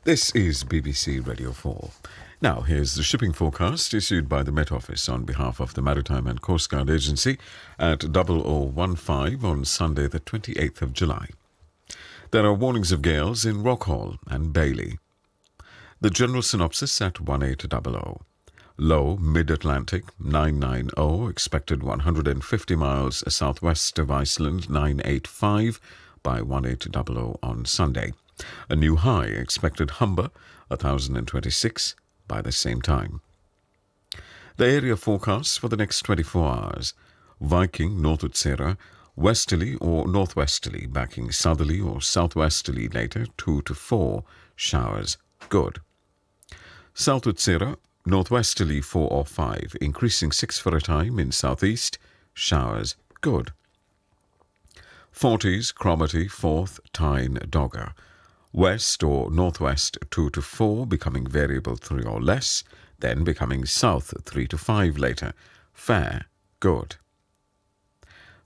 This is BBC Radio 4. Now, here's the shipping forecast issued by the Met Office on behalf of the Maritime and Coast Guard Agency at 0015 on Sunday, the 28th of July. There are warnings of gales in Rockhall and Bailey. The general synopsis at 1800. Low mid-Atlantic 990, expected 150 miles southwest of Iceland 985 by 1800 on Sunday. A new high expected Humber 1026 by the same time. The area forecasts for the next 24 hours. Viking North-Utsira, westerly or northwesterly, backing southerly or southwesterly later 2 to 4 showers, good. South-Utsira, northwesterly 4 or 5, increasing 6 for a time in southeast, showers, good. 40s, Cromarty, 4th, Tyne, Dogger. West or northwest 2 to 4, becoming variable 3 or less, then becoming south 3 to 5 later, fair, good.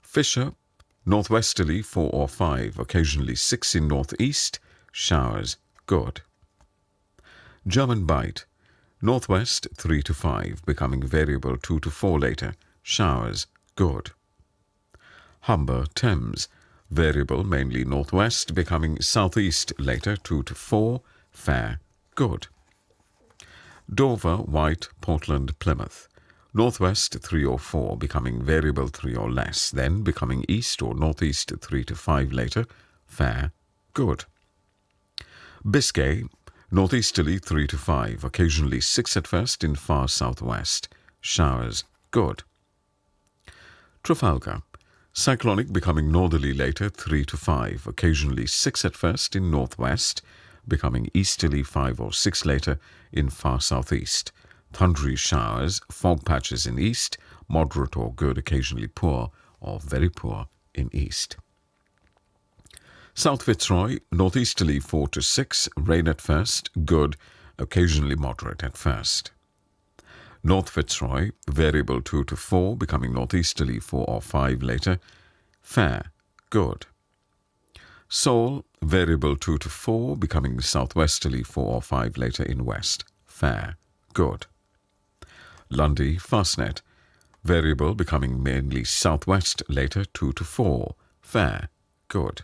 Fisher, northwesterly 4 or 5, occasionally 6 in northeast, showers, good. German Bight, northwest 3 to 5, becoming variable 2 to 4 later, showers, good. Humber, Thames, variable mainly northwest, becoming southeast later 2 to 4, fair, good. Dover, White, Portland, Plymouth, northwest 3 or 4, becoming variable 3 or less, then becoming east or northeast 3 to 5 later, fair, good. Biscay, northeasterly 3 to 5, occasionally 6 at first in far southwest, showers, good. Trafalgar, cyclonic becoming northerly later 3 to 5, occasionally 6 at first in northwest, becoming easterly 5 or 6 later in far southeast. Thundery showers, fog patches in east, moderate or good, occasionally poor or very poor in east. South Fitzroy, northeasterly 4 to 6, rain at first, good, occasionally moderate at first. North Fitzroy, variable 2 to 4, becoming northeasterly 4 or 5 later, fair, good. Seoul, variable 2 to 4, becoming southwesterly 4 or 5 later in west, fair, good. Lundy, Fastnet, variable becoming mainly southwest later 2 to 4, fair, good.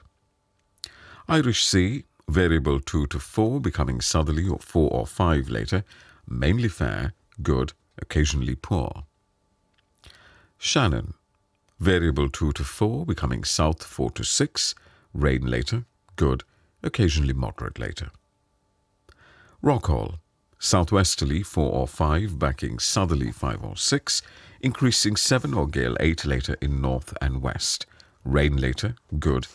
Irish Sea, variable 2 to 4, becoming southerly or 4 or 5 later, mainly fair, good, occasionally poor. Shannon, variable 2 to 4, becoming south 4 to 6, rain later, good, occasionally moderate later. Rockhall, southwesterly 4 or 5, backing southerly 5 or 6, increasing 7 or gale 8 later in north and west, rain later, good,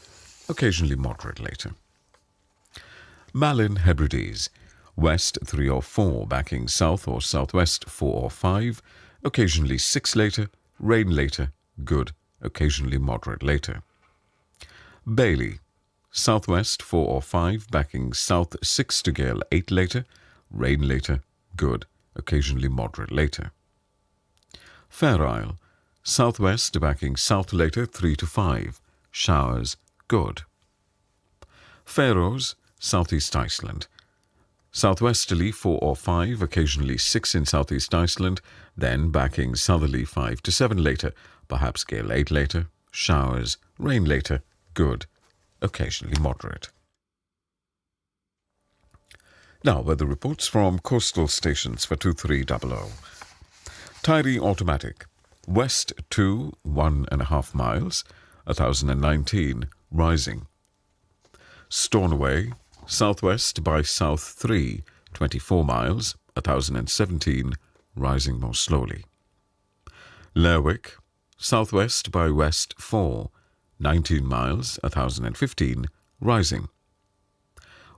occasionally moderate later. Malin Hebrides, west 3 or 4, backing south or southwest 4 or 5, occasionally 6 later, rain later, good, occasionally moderate later. Bailey, southwest 4 or 5, backing south 6 to gale 8 later, rain later, good, occasionally moderate later. Fair Isle, southwest backing south later 3 to 5, showers, good. Faroes, southeast Iceland, southwesterly 4 or 5, occasionally 6 in southeast Iceland, then backing southerly 5 to 7 later, perhaps gale 8 later, showers, rain later, good, occasionally moderate. Now, weather reports from coastal stations for 2300. Tyre automatic, west 2, 1.5 miles, 1019, rising. Stornoway, southwest by south 3, 24 miles, 1017, rising more slowly. Lerwick, southwest by west 4, 19 miles, 1015, rising.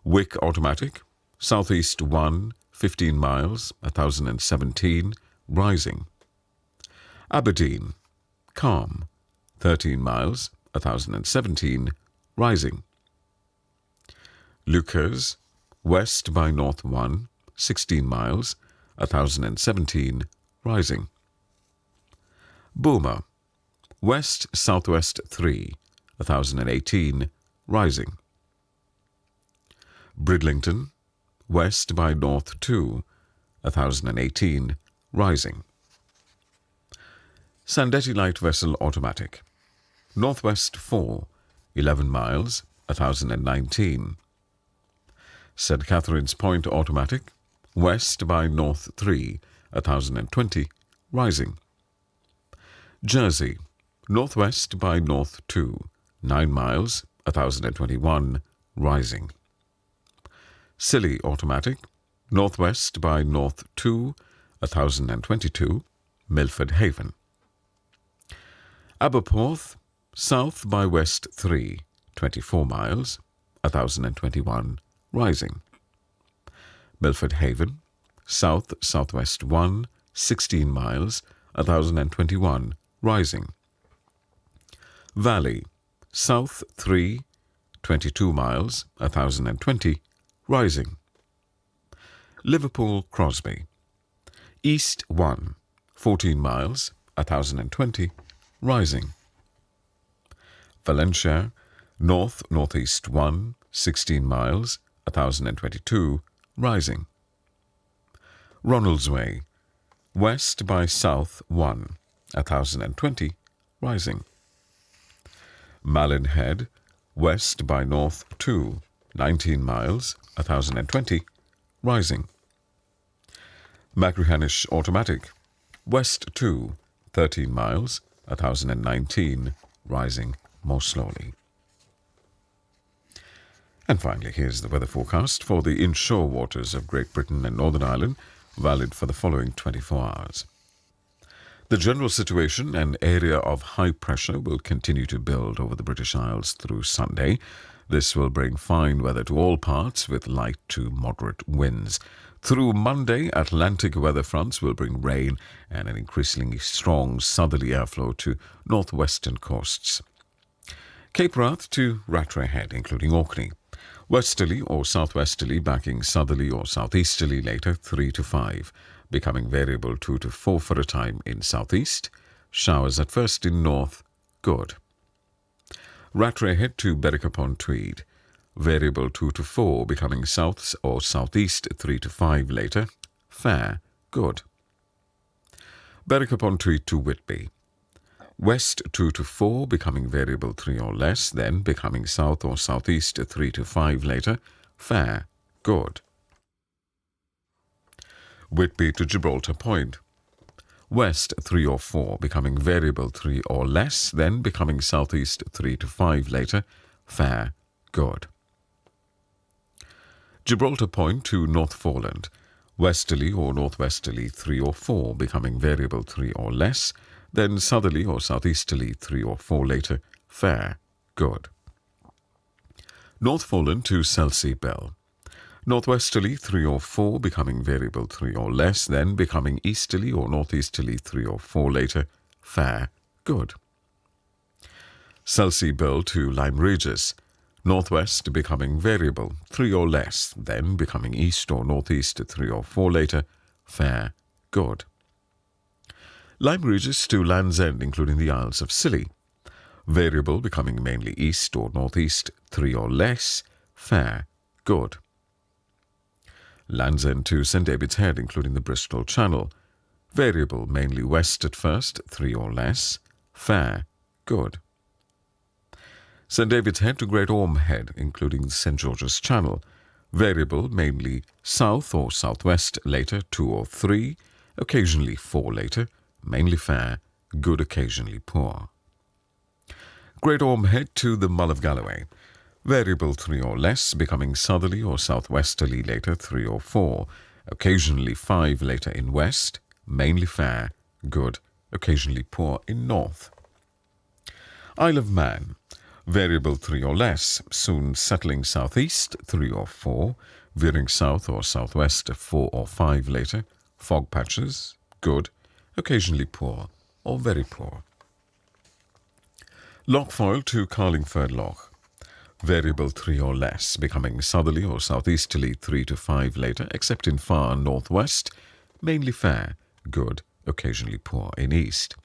Wick automatic, southeast 1, 15 miles, 1017, rising. Aberdeen, calm, 13 miles, 1017, rising. Lucas, west by north 1, 16 miles, 1017, rising. Boomer, west-southwest 3, 1018, rising. Bridlington, west by north 2, 1018, rising. Sandetti light vessel automatic, northwest 4, 11 miles, 1019. St. Catherine's Point automatic, west by north 3, 1020, rising. Jersey, northwest by north 2, 9 miles, 1021, rising. Scilly automatic, northwest by north 2, 1022, Milford Haven. Aberporth, south by west 3, 24 miles, 1021, rising. Milford Haven, south-southwest 1, 16 miles, 1021, rising. Valley, south 3, 22 miles, 1020, rising. Liverpool Crosby, east 1, 14 miles, 1020, rising. Valencia, north-northeast 1, 16 miles, 1022, rising. Ronaldsway, west by south 1, 1020, rising. Malin Head, west by north 2, 19 miles, 1020, rising. Machrihanish automatic, west 2, 13 miles, 1019, rising more slowly. And finally, here's the weather forecast for the inshore waters of Great Britain and Northern Ireland, valid for the following 24 hours. The general situation and area of high pressure will continue to build over the British Isles through Sunday. This will bring fine weather to all parts with light to moderate winds. Through Monday, Atlantic weather fronts will bring rain and an increasingly strong southerly airflow to northwestern coasts. Cape Wrath to Rattray Head, including Orkney. Westerly or southwesterly backing southerly or southeasterly later 3 to 5, becoming variable 2 to 4 for a time in southeast. Showers at first in north, good. Rattray Head to Berwick-upon-Tweed, variable 2 to 4, becoming south or southeast 3 to 5 later, fair, good. Berwick-upon-Tweed to Whitby, west 2 to 4, becoming variable 3 or less, then becoming south or southeast 3 to 5 later, fair, good. Whitby to Gibraltar Point, west 3 or 4, becoming variable 3 or less, then becoming southeast 3 to 5 later, fair, good. Gibraltar Point to North Foreland, westerly or northwesterly 3 or 4, becoming variable 3 or less, then southerly or southeasterly 3 or 4 later, fair, good. North Foreland to Selsey Bell, northwesterly 3 or 4, becoming variable 3 or less, then becoming easterly or northeasterly 3 or 4 later, fair, good. Selsey Bell to Lyme Regis, northwest becoming variable 3 or less, then becoming east or northeast 3 or 4 later, fair, good. Lyme Regis to Land's End, including the Isles of Scilly, variable becoming mainly east or northeast 3 or less, fair, good. Land's End to St. David's Head, including the Bristol Channel, variable mainly west at first 3 or less, fair, good. St. David's Head to Great Orme Head, including St. George's Channel, variable mainly south or southwest later 2 or 3, occasionally 4 later, mainly fair, good occasionally poor. Great Orme Head to the Mull of Galloway, variable 3 or less, becoming southerly or southwesterly later 3 or 4, occasionally 5 later in west, mainly fair, good, occasionally poor in north. Isle of Man, variable 3 or less, soon settling southeast 3 or 4, veering south or southwest 4 or 5 later, fog patches, good, occasionally poor or very poor. Lochfoyle to Carlingford Loch, variable 3 or less, becoming southerly or southeasterly 3 to 5 later, except in far northwest, mainly fair, good, occasionally poor in east.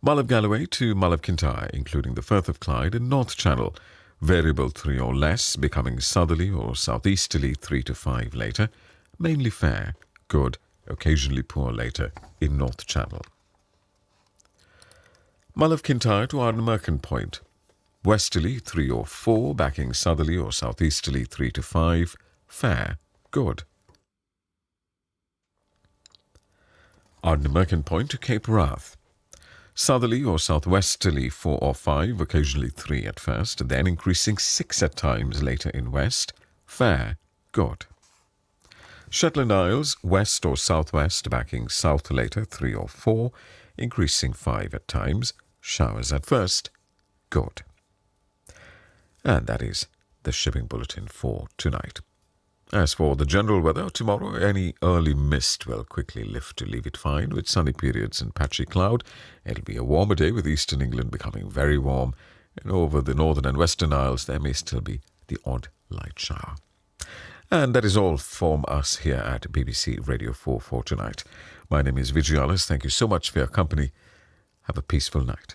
Mull of Galloway to Mull of Kintyre, including the Firth of Clyde and North Channel, variable 3 or less, becoming southerly or southeasterly 3 to 5 later, mainly fair, good, occasionally poor later in North Channel. Mull of Kintyre to Ardnamurchan Point, westerly 3 or 4, backing southerly or southeasterly 3 to 5, fair, good. Ardnamurchan Point to Cape Wrath, southerly or southwesterly 4 or 5, occasionally 3 at first, then increasing 6 at times later in west, fair, good. Shetland Isles, west or southwest, backing south later 3 or 4, increasing 5 at times, showers at first, good. And that is the shipping bulletin for tonight. As for the general weather, tomorrow any early mist will quickly lift to leave it fine with sunny periods and patchy cloud. It'll be a warmer day with eastern England becoming very warm, and over the northern and western Isles there may still be the odd light shower. And that is all from us here at BBC Radio 4 for tonight. My name is Vijayalas. Thank you so much for your company. Have a peaceful night.